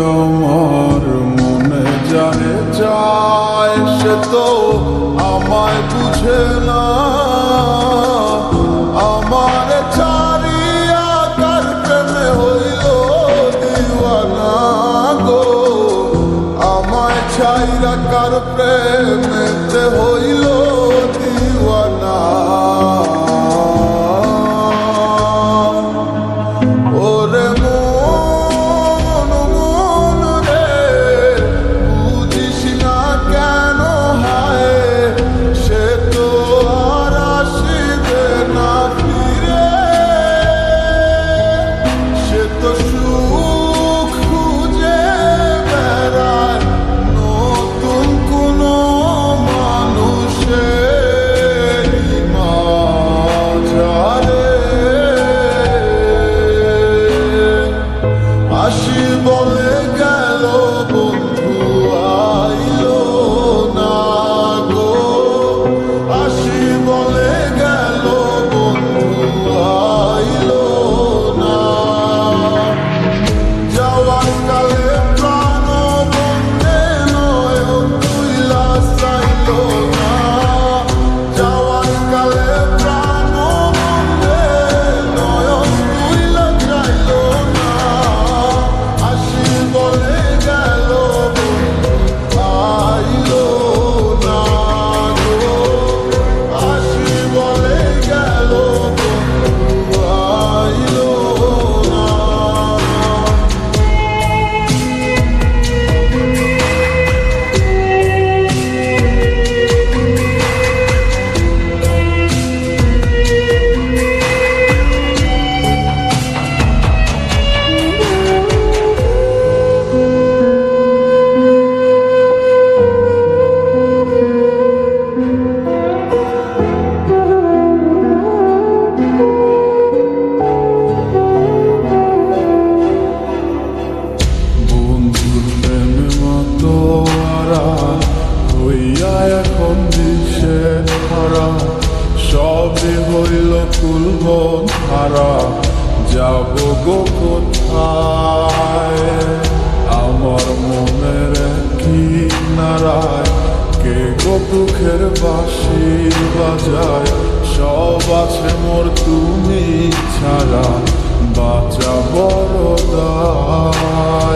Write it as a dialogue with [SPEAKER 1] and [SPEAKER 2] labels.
[SPEAKER 1] আমার মনে যারে চায় সে তো আমায় বুঝে না। আমার ছাড়িয়া কার প্রেমে হইল দিওয়ানা গো, আমায় ছাইরা কার প্রেমেতে হইল দিওয়ানা। ওরে মন মন রে বুঝিস না কেন হায়, সে তো আর আসিবে না ফিরে। সে তো সুখ খুঁজে বেড়ায় নতুন কোনো মানুষের মাঝারে। আসি বলে গেল বন্ধু আইলো না গো, আসি বলে গেল বন্ধু আইলো না। যাওয়ার কালে প্রাণ বন্ধে নয়ন তুইলা চাইলো না। যাওয়ার কালে প্রাণ বন্ধে নয়ন তুইলা চাইলো না। আসি বলে গেল বন্ধু আইলো না গো, আসি বলে গেল বন্ধু আইলো না। বন্ধুর প্রেমে মতো আরা হইয়া এখন দিশে হারা, সবে হইল কুলবন হারা, যাব গো কোথায়। আমার মনের কি নারায় কে গো দুঃখের বাঁশি বাজায়। সব আছে মোর তুমি ছাড়া, বাঁচা বড় দায়।